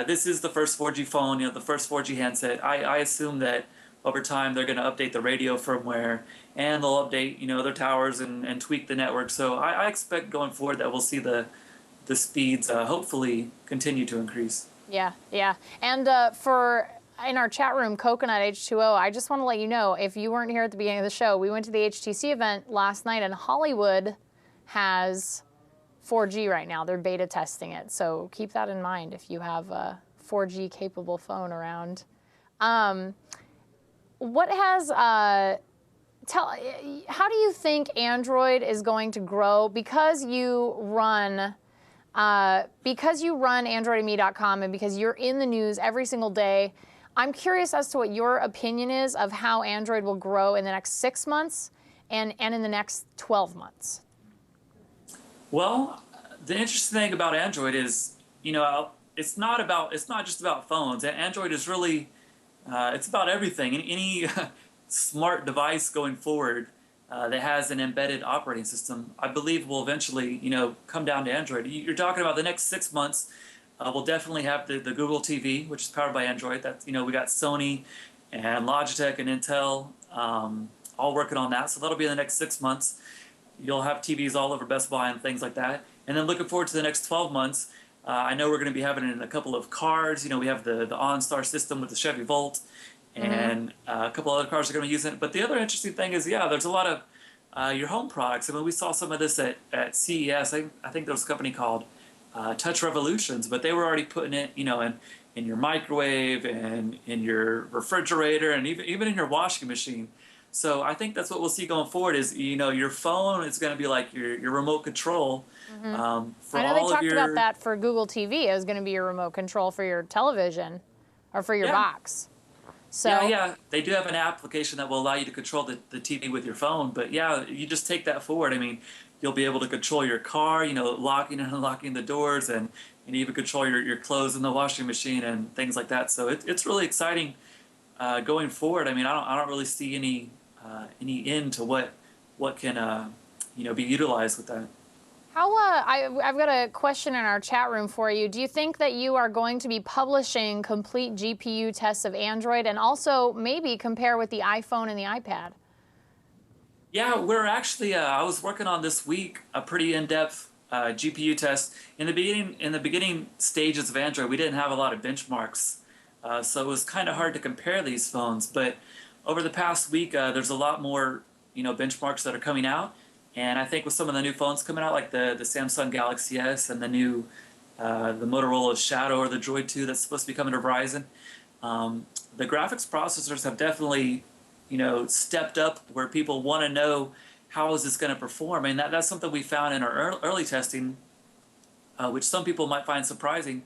this is the first 4G phone, the first 4G handset. I assume that over time they're going to update the radio firmware and they'll update, their towers and tweak the network. So I expect going forward that we'll see the speeds hopefully continue to increase. Yeah, yeah. And in our chat room, Coconut H2O, I just want to let you know, if you weren't here at the beginning of the show, we went to the HTC event last night, and Hollywood has 4G right now. They're beta testing it. So keep that in mind if you have a 4G capable phone around. What has how do you think Android is going to grow because you run androidme.com and because you're in the news every single day? I'm curious as to what your opinion is of how Android will grow in the next 6 months and in the next 12 months. Well, the interesting thing about Android is, it's not just about phones. Android is really it's about everything. Any smart device going forward that has an embedded operating system, I believe will eventually, come down to Android. You're talking about the next 6 months. We'll definitely have the Google TV, which is powered by Android. That's, we got Sony and Logitech and Intel all working on that. So that'll be in the next 6 months. You'll have TVs all over Best Buy and things like that. And then looking forward to the next 12 months, I know we're going to be having it in a couple of cars. We have the OnStar system with the Chevy Volt, and a couple other cars are going to be using it. But the other interesting thing is, there's a lot of your home products. I mean, we saw some of this at CES. I think there was a company called Touch Revolutions, but they were already putting it, in your microwave and in your refrigerator and even in your washing machine. So I think that's what we'll see going forward is, your phone is going to be like your remote control. I know they talked about that for Google TV. It was going to be your remote control for your television or for your box. So yeah, they do have an application that will allow you to control the TV with your phone. But yeah, you just take that forward. I mean, you'll be able to control your car, locking and unlocking the doors, and even control your clothes in the washing machine and things like that. So it's really exciting going forward. I mean, I don't really see any end to what what can be utilized with that. How, I've got a question in our chat room for you. Do you think that you are going to be publishing complete GPU tests of Android and also maybe compare with the iPhone and the iPad? Yeah, we're actually, I was working on this week a pretty in-depth GPU test. In the beginning stages of Android, we didn't have a lot of benchmarks. So it was kind of hard to compare these phones. But over the past week, there's a lot more, benchmarks that are coming out. And I think with some of the new phones coming out, like the Samsung Galaxy S and the new the Motorola Shadow or the Droid 2 that's supposed to be coming to Verizon, the graphics processors have definitely, stepped up where people want to know how is this going to perform. And that's something we found in our early testing, which some people might find surprising.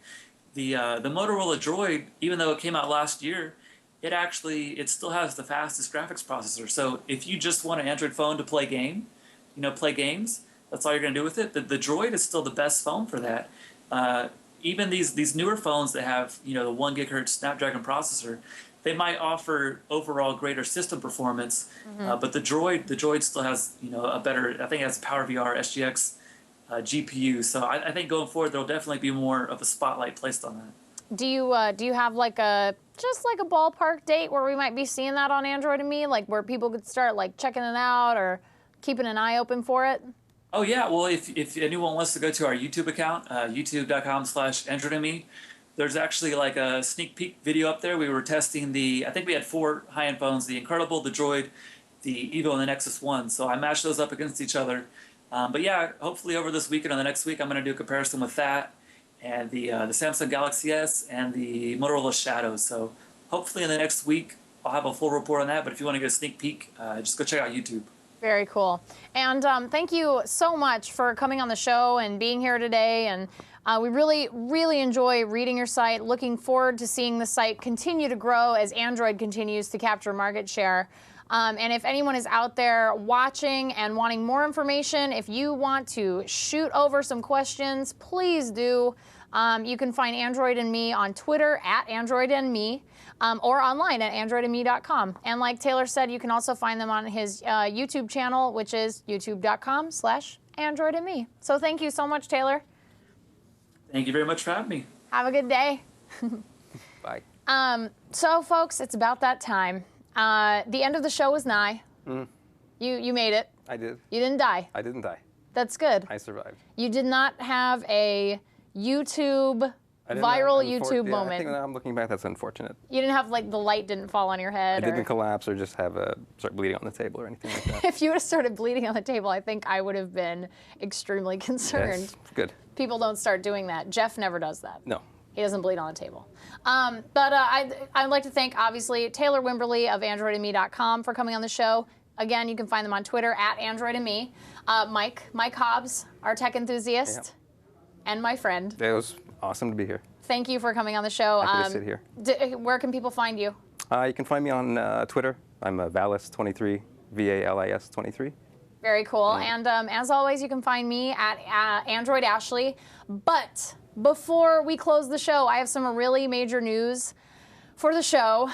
The Motorola Droid, even though it came out last year, it still has the fastest graphics processor. So if you just want an Android phone to play games, that's all you're going to do with it. The Droid is still the best phone for that. Even these newer phones that have the 1 GHz Snapdragon processor, they might offer overall greater system performance, but the Droid still has a better. I think it has PowerVR SGX GPU. So I think going forward there'll definitely be more of a spotlight placed on that. Do you have like a ballpark date where we might be seeing that on Android and Me, like where people could start like checking it out or keeping an eye open for it? Oh yeah, well if anyone wants to go to our YouTube account, youtube.com/AndroidMe, there's actually like a sneak peek video up there. We were testing I think we had 4 high-end phones, the Incredible, the Droid, the Evo, and the Nexus 1. So I matched those up against each other. But yeah, hopefully over this weekend or the next week, I'm going to do a comparison with that and the Samsung Galaxy S and the Motorola Shadow. So hopefully in the next week, I'll have a full report on that. But if you want to get a sneak peek, just go check out YouTube. Very cool. And thank you so much for coming on the show and being here today. And we really, really enjoy reading your site. Looking forward to seeing the site continue to grow as Android continues to capture market share. And if anyone is out there watching and wanting more information, if you want to shoot over some questions, please do. You can find Android and Me on Twitter @AndroidandMe. Or online at androidandme.com. And like Taylor said, you can also find them on his YouTube channel, which is youtube.com/AndroidandMe. So thank you so much, Taylor. Thank you very much for having me. Have a good day. Bye. So folks, it's about that time. The end of the show is nigh. You made it. I did. You didn't die. I didn't die. That's good. I survived. You did not have a viral YouTube moment. I think now I'm looking back, that's unfortunate. You didn't have, like, the light didn't fall on your head? I didn't collapse or just have start bleeding on the table or anything like that. If you would have started bleeding on the table, I think I would have been extremely concerned. Yes, good. People don't start doing that. Jeff never does that. No. He doesn't bleed on the table. I'd like to thank, obviously, Taylor Wimberly of AndroidandMe.com for coming on the show. Again, you can find them on Twitter @AndroidandMe. Mike Hobbs, our tech enthusiast, and my friend. It was awesome to be here. Thank you for coming on the show. Happy to sit here. Where can people find you? You can find me on Twitter. I'm Valis23, VALIS23. Very cool. And as always, you can find me at Android Ashley. But before we close the show, I have some really major news for the show.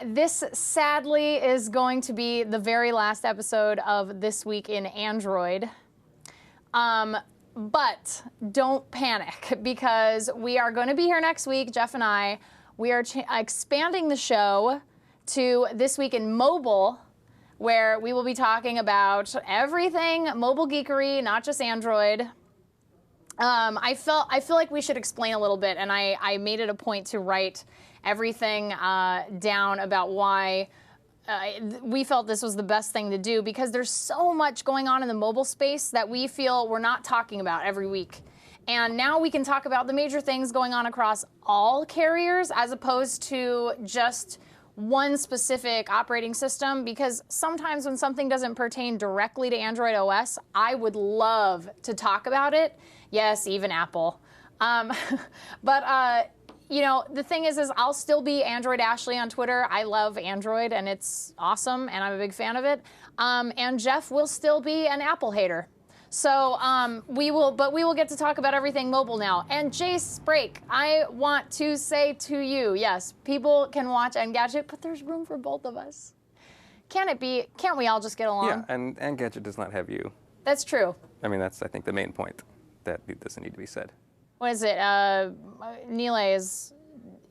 This sadly is going to be the very last episode of This Week in Android. But don't panic, because we are going to be here next week, Jeff and I. We are expanding the show to This Week in Mobile, where we will be talking about everything mobile geekery, not just Android. I feel like we should explain a little bit, and I made it a point to write everything down about why we felt this was the best thing to do, because there's so much going on in the mobile space that we feel we're not talking about every week. And now we can talk about the major things going on across all carriers as opposed to just one specific operating system, because sometimes when something doesn't pertain directly to Android OS, I would love to talk about it. Yes, even Apple. You know, the thing is I'll still be Android Ashley on Twitter. I love Android, and it's awesome, and I'm a big fan of it. And Jeff will still be an Apple hater. So we will get to talk about everything mobile now. And Jace Break, I want to say to you, yes, people can watch Engadget, but there's room for both of us. Can't we all just get along? Yeah, and Gadget does not have you. That's true. I mean, that's, I think, the main point that doesn't need to be said. What is it? Neela is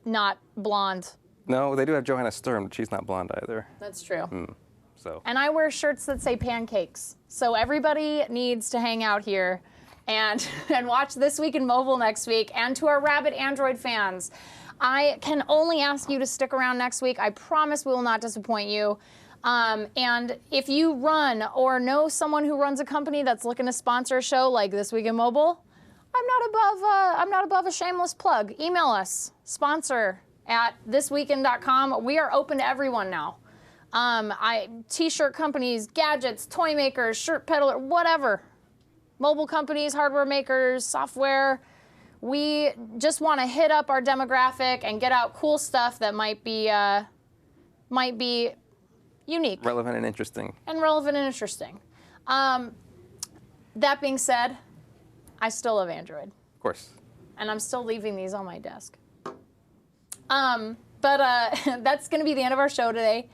not blonde. No, they do have Johanna Sturm, but she's not blonde either. That's true. So. And I wear shirts that say pancakes. So everybody needs to hang out here and watch This Week in Mobile next week. And to our rabid Android fans, I can only ask you to stick around next week. I promise we will not disappoint you. And if you run or know someone who runs a company that's looking to sponsor a show like This Week in Mobile, I'm not above a shameless plug. Email us, sponsor@thisweekend.com. We are open to everyone now. T-shirt companies, gadgets, toy makers, shirt peddler, whatever. Mobile companies, hardware makers, software. We just want to hit up our demographic and get out cool stuff that might be unique. Relevant and interesting. That being said, I still love Android. Of course. And I'm still leaving these on my desk. That's going to be the end of our show today.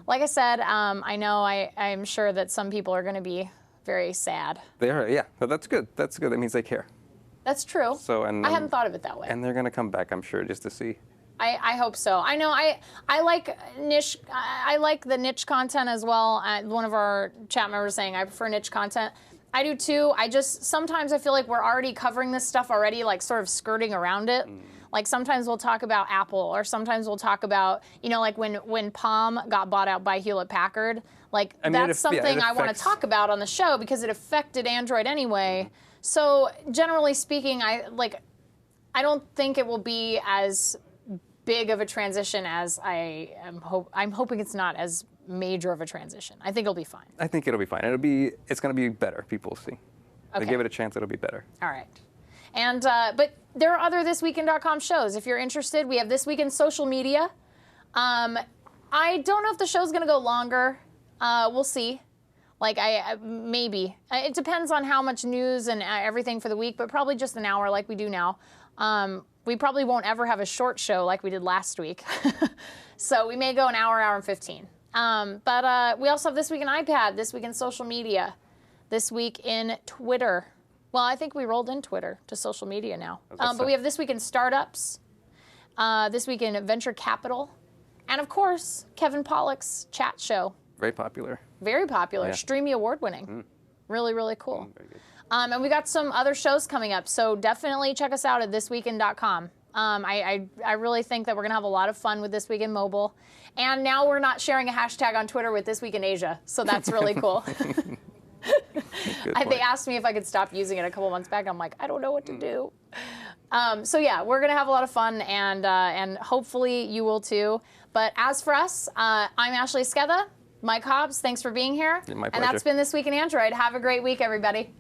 Like I said, I know I'm sure that some people are going to be very sad. They are, yeah. But that's good. That's good. That means they care. That's true. So, and I hadn't thought of it that way. And they're going to come back, I'm sure, just to see. I hope so. I know I like niche. I like the niche content as well. One of our chat members saying I prefer niche content. I do too. Sometimes I feel like we're already covering this stuff already, like sort of skirting around it. Like sometimes we'll talk about Apple, or sometimes we'll talk about, like when Palm got bought out by Hewlett Packard. Like that's something I want to talk about on the show because it affected Android anyway. So generally speaking, I don't think it will be as big of a transition as I'm hoping it's not as major of a transition. I think it'll be fine. I think it'll be fine. It's going to be better. People will see. Okay. They give it a chance, it'll be better. All right. And but there are other thisweekend.com shows. If you're interested, we have This Week in Social Media. I don't know if the show's going to go longer. We'll see. Maybe. It depends on how much news and everything for the week, but probably just an hour like we do now. We probably won't ever have a short show like we did last week. So we may go an hour and 15. But we also have This Week in iPad, This Week in Social Media, This Week in Twitter. Well, I think we rolled in Twitter to social media now. But we have This Week in Startups, This Week in Venture Capital, and of course, Kevin Pollak's chat show. Very popular. Very popular. Yeah. Streamy Award winning. Really, really cool. Very good. And we got some other shows coming up, so definitely check us out at thisweekend.com. I really think that we're going to have a lot of fun with This Week in Mobile. And now we're not sharing a hashtag on Twitter with This Week in Asia, so that's really cool. They asked me if I could stop using it a couple months back. I'm like, I don't know what to do. So yeah, we're going to have a lot of fun, and hopefully you will too. But as for us, I'm Ashley Sketha. Mike Hobbs, thanks for being here. My pleasure. And that's been This Week in Android. Have a great week, everybody.